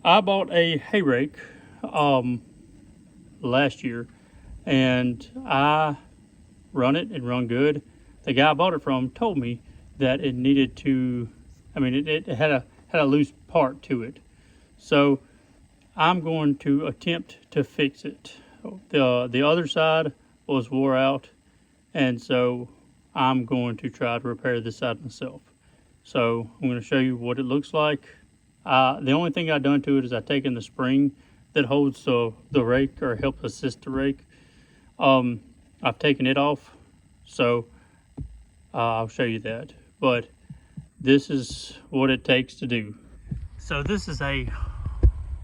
I bought a hay rake last year, and I run it and run good. The guy I bought it from told me that it needed to, I mean, it had a loose part to it. So I'm going to attempt to fix it. The other side was wore out, and so I'm going to try to repair this side myself. So I'm going to show you what it looks like. The only thing I've done to it is I've taken the spring that holds the rake or helps assist the rake. I've taken it off, so I'll show you that. But this is what it takes to do. So this is a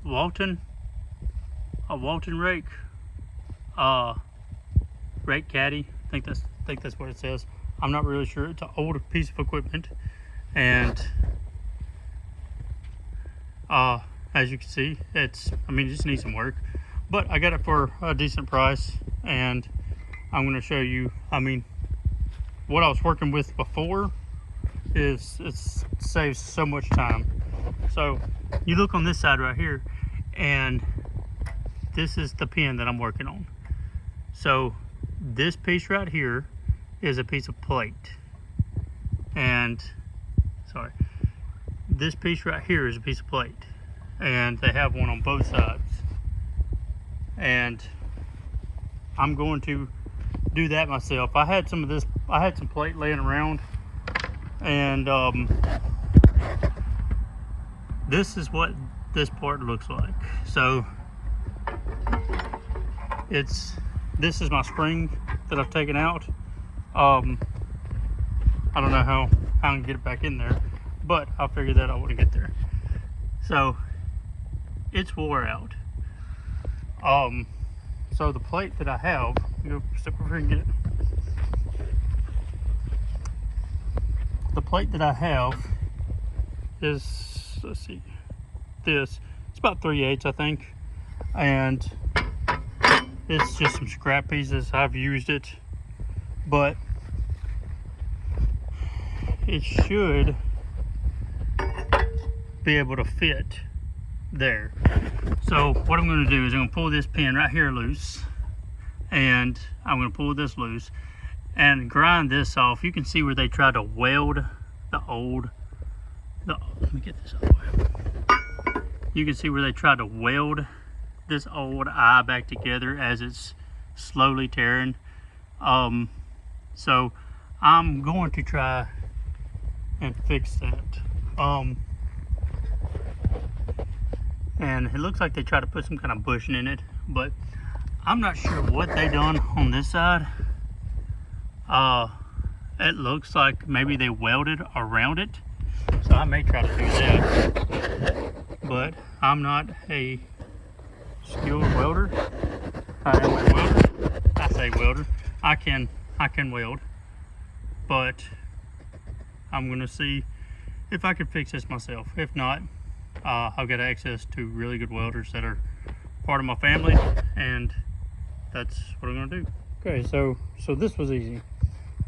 Walton rake, rake caddy. I think that's what it says. I'm not really sure. It's an older piece of equipment, and as you can see, it just needs some work, but I got it for a decent price, and I'm going to show you. What I was working with before it saves so much time. So you look on this side right here, and this is the pin that I'm working on. So this piece right here is a piece of plate, and this piece right here is a piece of plate, and they have one on both sides, and I'm going to do that myself. I had some plate laying around, and this is what this part looks like. So this is my spring that I've taken out. I don't know how I can get it back in there, but I'll figure that out when I get there. So it's wore out. So the plate that I have, go step over here and get it. The plate that I have is, let's see, it's about 3/8, I think, and it's just some scrap pieces. I've used it, but it should be able to fit there. So what I'm going to do is I'm going to pull this pin right here loose, and I'm going to pull this loose and grind this off. You can see where they tried to weld let me get this out of the way. You can see where they tried to weld this old eye back together as it's slowly tearing. So I'm going to try and fix that. And it looks like they tried to put some kind of bushing in it, but I'm not sure what they done on this side. It looks like maybe they welded around it, so I may try to do that, but I'm not a skilled welder. I am a welder. I say welder. I can weld, but I'm gonna see if I can fix this myself. If not, I've got access to really good welders that are part of my family, and that's what I'm gonna do. Okay, so this was easy.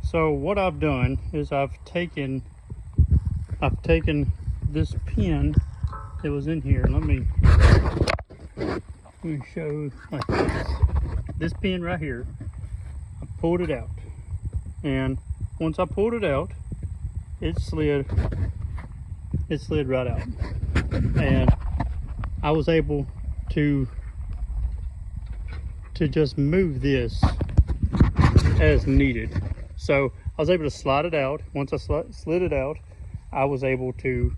So what I've done is I've taken this pin that was in here. Let me show like this. This pin right here, I pulled it out, and once I pulled it out, it slid right out, and I was able to just move this as needed. So I was able to slide it out. Once I slid it out, I was able to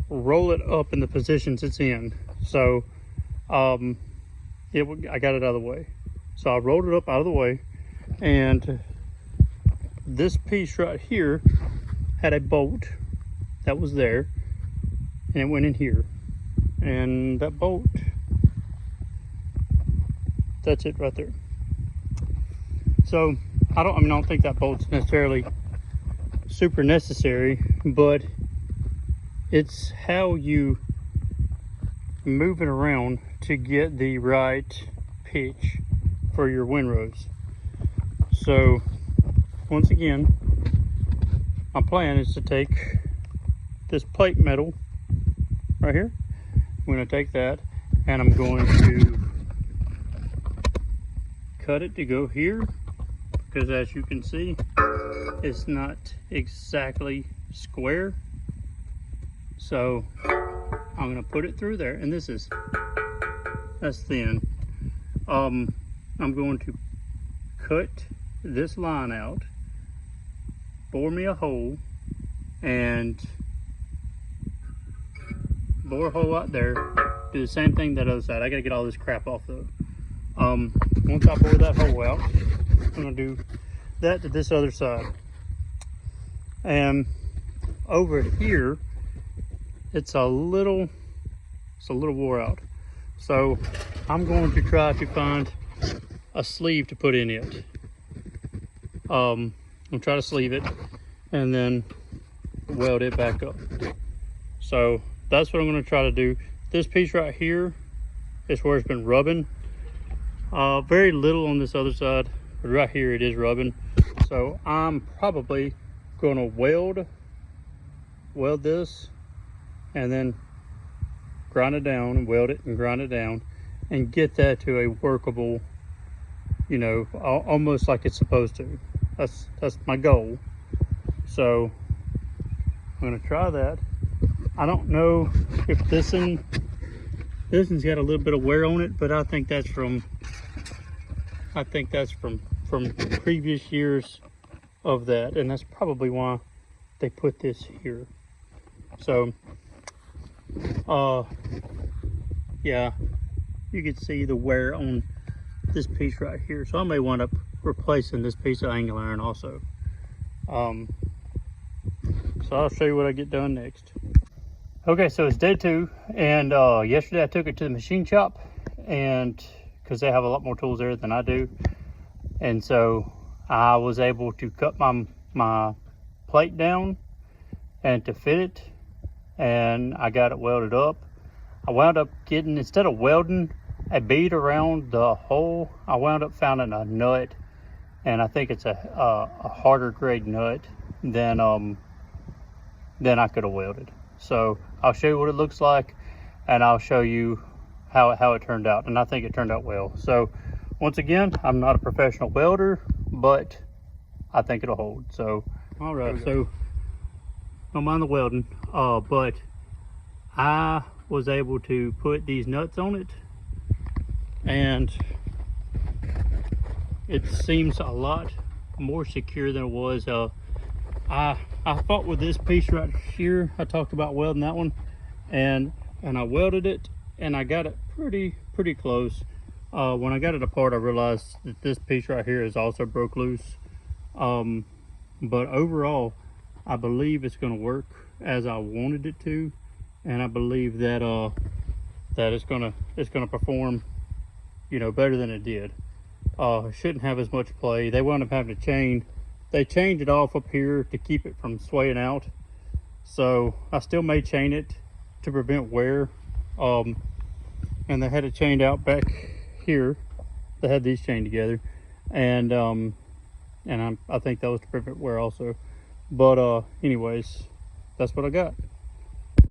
roll it up in the positions it's in. So I got it out of the way. So I rolled it up out of the way, and this piece right here had a bolt that was there, and it went in here, and that bolt, that's it right there. So I don't think that bolt's necessarily super necessary, but it's how you move it around to get the right pitch for your windrows. So once again, my plan is to take this plate metal right here, I'm going to take that and I'm going to cut it to go here, because as you can see, it's not exactly square. So I'm going to put it through there, and that's thin. I'm going to cut this line out, bore me a hole, and bore a hole out there. Do the same thing that other side. I gotta get all this crap off though. Once I bore that hole out, I'm gonna do that to this other side. And over here, it's a little wore out. So I'm going to try to find a sleeve to put in it. I'll try to sleeve it and then weld it back up. So that's what I'm going to try to do. This piece right here is where it's been rubbing. Very little on this other side, but right here it is rubbing. So I'm probably going to weld this and then grind it down and weld it and grind it down and get that to a workable, you know, almost like it's supposed to. That's my goal. So I'm gonna try that. I don't know if this one's got a little bit of wear on it, but I think that's from previous years of that, and that's probably why they put this here. So yeah, you can see the wear on this piece right here. So I may wind up replacing this piece of angle iron also. So I'll show you what I get done next. Okay, so it's day 2, and yesterday I took it to the machine shop, and because they have a lot more tools there than I do, and so I was able to cut my plate down and to fit it, and I got it welded up. I wound up getting, instead of welding a bead around the hole, I wound up finding a nut, and I think it's a harder grade nut than I could have welded. So I'll show you what it looks like, and I'll show you how it turned out, and I think it turned out well. So once again, I'm not a professional welder, but I think it'll hold. So all right, so don't mind the welding, but I was able to put these nuts on it, and it seems a lot more secure than it was. I fought with this piece right here. I talked about welding that one, and I welded it, and I got it pretty close. When I got it apart, I realized that this piece right here is also broke loose. But overall, I believe it's going to work as I wanted it to, and I believe that that it's gonna perform, you know, better than it did. It shouldn't have as much play. They wound up having to chain. They chained it off up here to keep it from swaying out. So I still may chain it to prevent wear. And they had it chained out back here. They had these chained together, and I think that was to prevent wear also. But anyways, that's what I got.